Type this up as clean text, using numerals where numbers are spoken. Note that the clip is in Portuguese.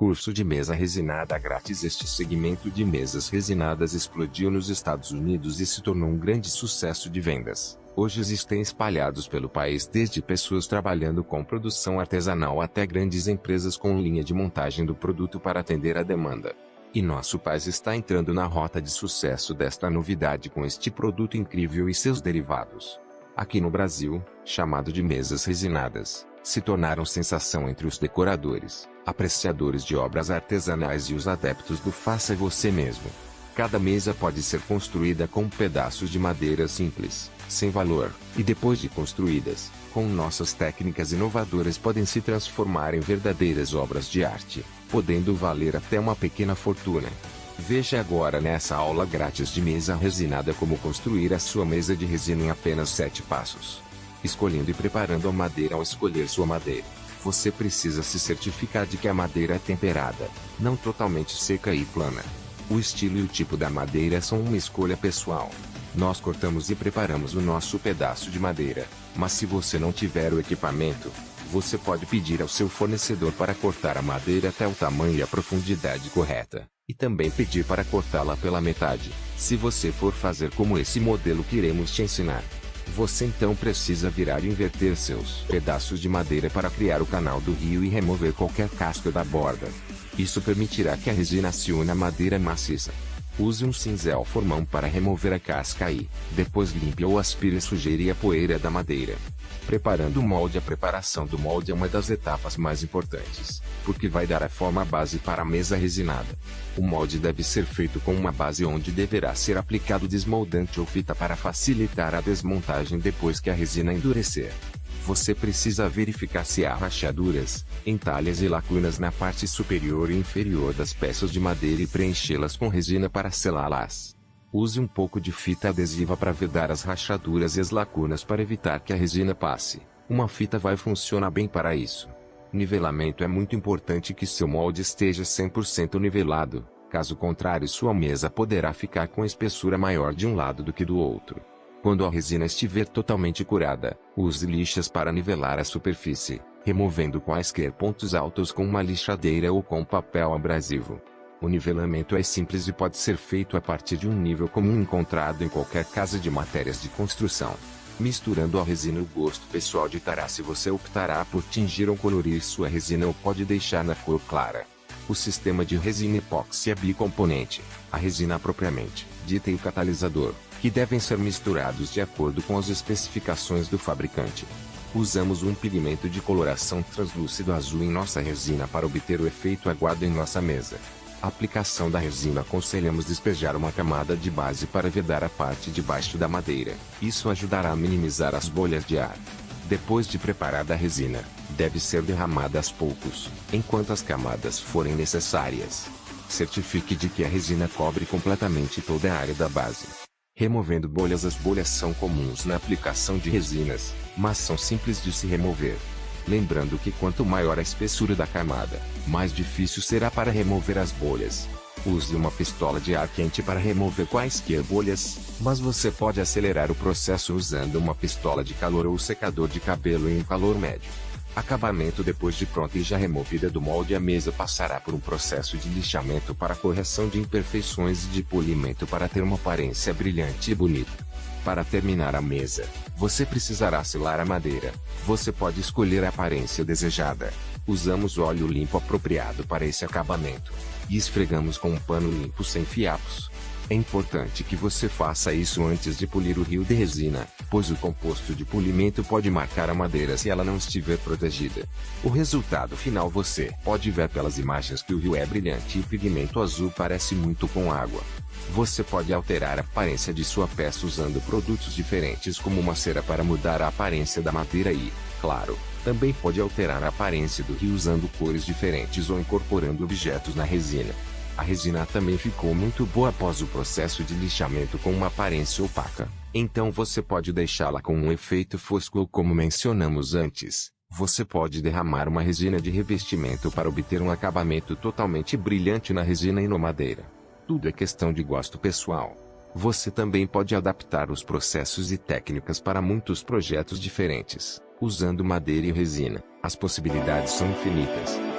Curso de mesa resinada grátis. Este segmento de mesas resinadas explodiu nos Estados Unidos e se tornou um grande sucesso de vendas. Hoje existem espalhados pelo país, desde pessoas trabalhando com produção artesanal até grandes empresas com linha de montagem do produto para atender a demanda. E nosso país está entrando na rota de sucesso desta novidade com este produto incrível e seus derivados. Aqui no Brasil, chamado de mesas resinadas, se tornaram sensação entre os decoradores, apreciadores de obras artesanais e os adeptos do faça você mesmo. Cada mesa pode ser construída com pedaços de madeira simples, sem valor, e depois de construídas, com nossas técnicas inovadoras podem se transformar em verdadeiras obras de arte, podendo valer até uma pequena fortuna. Veja agora nessa aula grátis de mesa resinada como construir a sua mesa de resina em apenas 7 passos. Escolhendo e preparando a madeira. Ao escolher sua madeira, você precisa se certificar de que a madeira é temperada, não totalmente seca e plana. O estilo e o tipo da madeira são uma escolha pessoal. Nós cortamos e preparamos o nosso pedaço de madeira, mas se você não tiver o equipamento, você pode pedir ao seu fornecedor para cortar a madeira até o tamanho e a profundidade correta, e também pedir para cortá-la pela metade, se você for fazer como esse modelo que iremos te ensinar. Você então precisa virar e inverter seus pedaços de madeira para criar o canal do rio e remover qualquer casca da borda. Isso permitirá que a resina acione a madeira maciça. Use um cinzel formão para remover a casca e, depois limpe ou aspire a sujeira e a poeira da madeira. Preparando o molde. A preparação do molde é uma das etapas mais importantes, porque vai dar a forma base para a mesa resinada. O molde deve ser feito com uma base onde deverá ser aplicado desmoldante ou fita para facilitar a desmontagem depois que a resina endurecer. Você precisa verificar se há rachaduras, entalhas e lacunas na parte superior e inferior das peças de madeira e preenchê-las com resina para selá-las. Use um pouco de fita adesiva para vedar as rachaduras e as lacunas para evitar que a resina passe. Uma fita vai funcionar bem para isso. Nivelamento. É muito importante que seu molde esteja 100% nivelado, caso contrário sua mesa poderá ficar com espessura maior de um lado do que do outro. Quando a resina estiver totalmente curada, use lixas para nivelar a superfície, removendo quaisquer pontos altos com uma lixadeira ou com papel abrasivo. O nivelamento é simples e pode ser feito a partir de um nível comum encontrado em qualquer casa de matérias de construção. Misturando a resina. O gosto pessoal ditará se você optará por tingir ou colorir sua resina ou pode deixar na cor clara. O sistema de resina epóxi é bicomponente, a resina propriamente dita e o catalisador, que devem ser misturados de acordo com as especificações do fabricante. Usamos um pigmento de coloração translúcido azul em nossa resina para obter o efeito aguado em nossa mesa. Aplicação da resina. Aconselhamos despejar uma camada de base para vedar a parte de baixo da madeira. Isso ajudará a minimizar as bolhas de ar. Depois de preparada a resina, deve ser derramada aos poucos, enquanto as camadas forem necessárias. Certifique de que a resina cobre completamente toda a área da base. Removendo bolhas. As bolhas são comuns na aplicação de resinas, mas são simples de se remover. Lembrando que quanto maior a espessura da camada, mais difícil será para remover as bolhas. Use uma pistola de ar quente para remover quaisquer bolhas, mas você pode acelerar o processo usando uma pistola de calor ou secador de cabelo em um calor médio. Acabamento. Depois de pronta e já removida do molde, a mesa passará por um processo de lixamento para correção de imperfeições e de polimento para ter uma aparência brilhante e bonita. Para terminar a mesa, você precisará selar a madeira. Você pode escolher a aparência desejada. Usamos óleo limpo apropriado para esse acabamento, e esfregamos com um pano limpo sem fiapos. É importante que você faça isso antes de polir o rio de resina, pois o composto de polimento pode marcar a madeira se ela não estiver protegida. O resultado final você pode ver pelas imagens que o rio é brilhante e o pigmento azul parece muito com água. Você pode alterar a aparência de sua peça usando produtos diferentes como uma cera para mudar a aparência da madeira e, claro, também pode alterar a aparência do rio usando cores diferentes ou incorporando objetos na resina. A resina também ficou muito boa após o processo de lixamento com uma aparência opaca, então você pode deixá-la com um efeito fosco ou, como mencionamos antes, você pode derramar uma resina de revestimento para obter um acabamento totalmente brilhante na resina e na madeira. Tudo é questão de gosto pessoal. Você também pode adaptar os processos e técnicas para muitos projetos diferentes, usando madeira e resina. As possibilidades são infinitas.